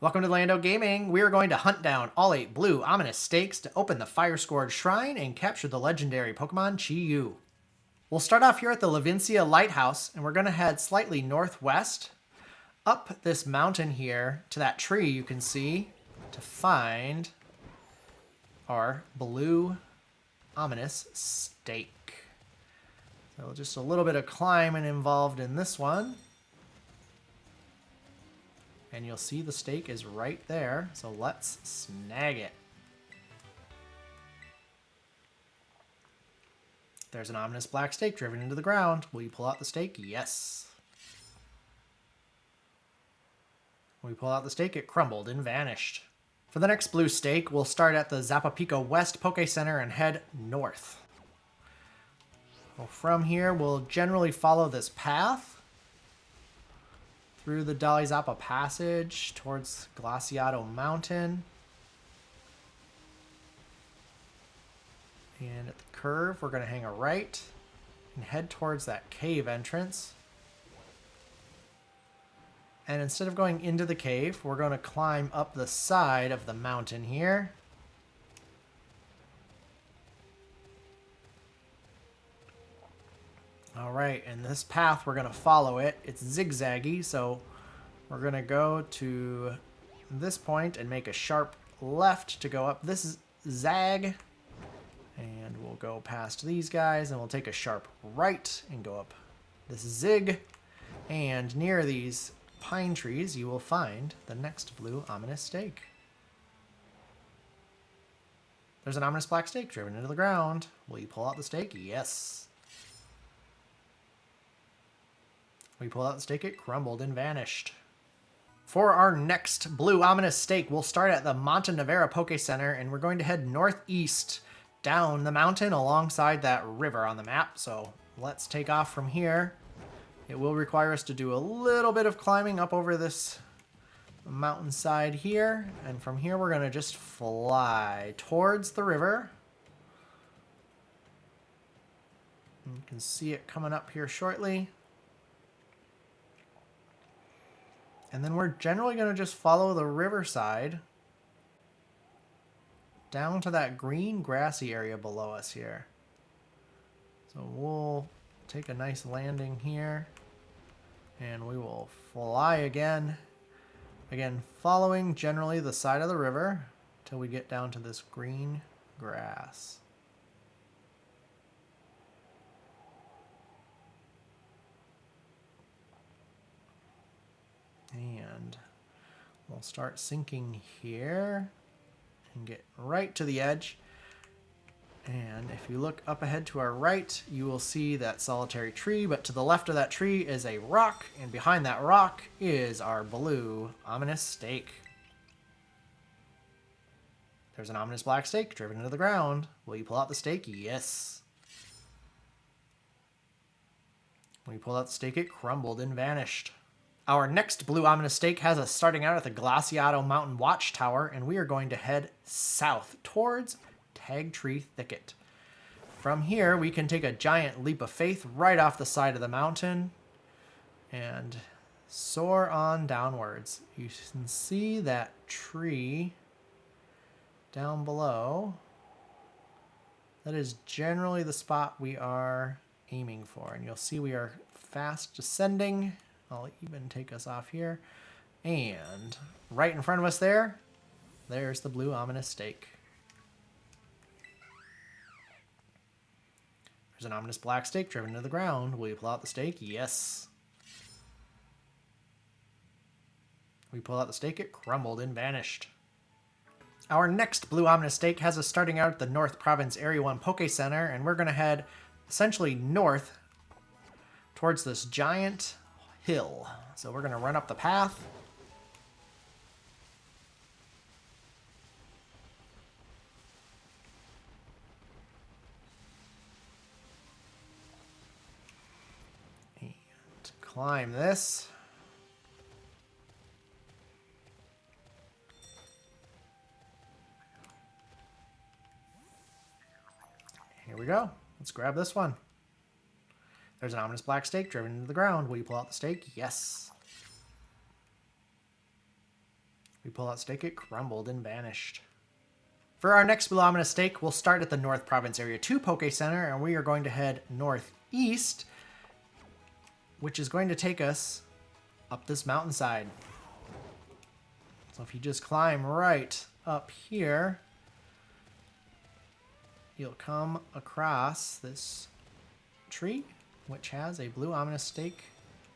Welcome to Lando Gaming. We are going to hunt down all 8 blue ominous stakes to open the Firescourge Shrine and capture the legendary Pokemon Chi-Yu. We'll start off here at the Levincia Lighthouse, and we're going to head slightly northwest up this mountain here to that tree you can see to find our blue ominous stake. So just a little bit of climbing involved in this one. And you'll see the stake is right there, so let's snag it. There's an ominous black stake driven into the ground. Will you pull out the stake? Yes. When we pull out the stake, it crumbled and vanished. For the next blue stake, we'll start at the Zapapico West Poke Center and head north. Well, from here, we'll generally follow this path through the Dalizapa Passage towards Glaseado Mountain. And at the curve, we're going to hang a right and head towards that cave entrance. And instead of going into the cave, we're going to climb up the side of the mountain here. All right, and this path, we're going to follow it. It's zigzaggy, so we're going to go to this point and make a sharp left to go up this zag. And we'll go past these guys, and we'll take a sharp right and go up this zig. And near these pine trees, you will find the next blue ominous stake. There's an ominous black stake driven into the ground. Will you pull out the stake? Yes. We pulled out the stake, it crumbled and vanished. For our next blue ominous stake, we'll start at the Montenevara Poke Center, and we're going to head northeast down the mountain alongside that river on the map. So let's take off from here. It will require us to do a little bit of climbing up over this mountainside here. And from here, we're going to just fly towards the river. You can see it coming up here shortly. And then we're generally going to just follow the riverside down to that green grassy area below us here. So we'll take a nice landing here and we will fly again. Again, following generally the side of the river till we get down to this green grass. And we'll start sinking here and get right to the edge. And if you look up ahead to our right, you will see that solitary tree, but to the left of that tree is a rock, and behind that rock is our blue ominous stake. There's an ominous black stake driven into the ground. Will you pull out the stake? Yes. When you pull out the stake, it crumbled and vanished. Our next blue ominous stake has us starting out at the Glaseado Mountain Watchtower, and we are going to head south towards Tag Tree Thicket. From here, we can take a giant leap of faith right off the side of the mountain and soar on downwards. You can see that tree down below. That is generally the spot we are aiming for, and you'll see we are fast descending. I'll even take us off here. And right in front of us there's the blue ominous stake. There's an ominous black stake driven into the ground. Will you pull out the stake? Yes. We pull out the stake, it crumbled and vanished. Our next blue ominous stake has us starting out at the North Province Area 1 Poke Center, and we're going to head essentially north towards this giant hill. So we're going to run up the path. And climb this. Here we go. Let's grab this one. There's an ominous black stake driven into the ground. Will you pull out the stake? Yes. We pull out stake, it crumbled and vanished. For our next blue ominous stake, we'll start at the North Province Area 2 Poke Center, and we are going to head northeast, which is going to take us up this mountainside. So if you just climb right up here, you'll come across this tree, which has a blue ominous stake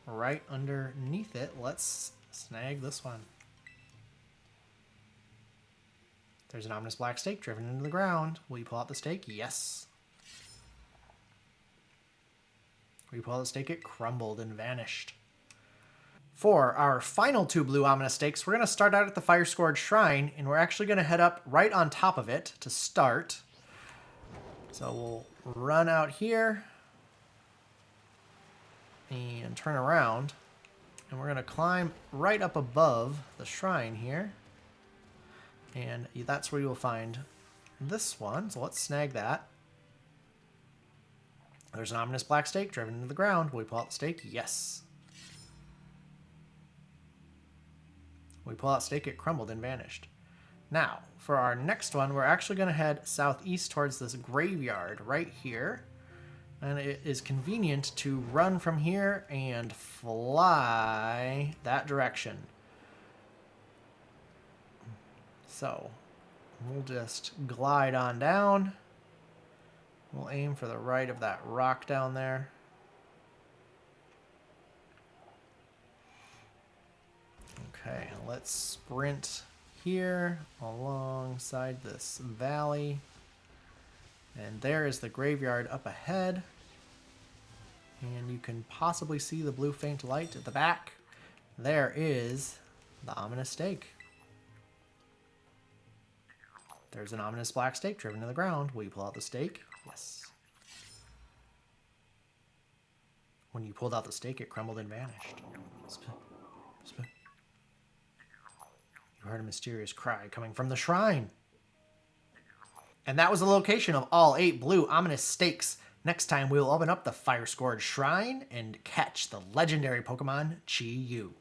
right underneath it. Let's snag this one. There's an ominous black stake driven into the ground. Will you pull out the stake? Yes. Will you pull out the stake? It crumbled and vanished. For our final two blue ominous stakes, we're going to start out at the Firescourge Shrine, and we're actually going to head up right on top of it to start. So we'll run out here and turn around, and we're going to climb right up above the shrine here. And that's where you will find this one. So let's snag that. There's an ominous black stake driven into the ground. Will we pull out the stake? Yes. We pull out stake, it crumbled and vanished. Now, for our next one, we're actually going to head southeast towards this graveyard right here. And it is convenient to run from here and fly that direction. So, we'll just glide on down. We'll aim for the right of that rock down there. Okay, let's sprint here alongside this valley. And there is the graveyard up ahead. And you can possibly see the blue faint light at the back. There is the ominous stake. There's an ominous black stake driven to the ground. Will you pull out the stake? Yes. When you pulled out the stake, it crumbled and vanished. You heard a mysterious cry coming from the shrine. And that was the location of all 8 blue ominous stakes. Next time, we will open up the Firescourge Shrine and catch the legendary Pokemon Chi-Yu.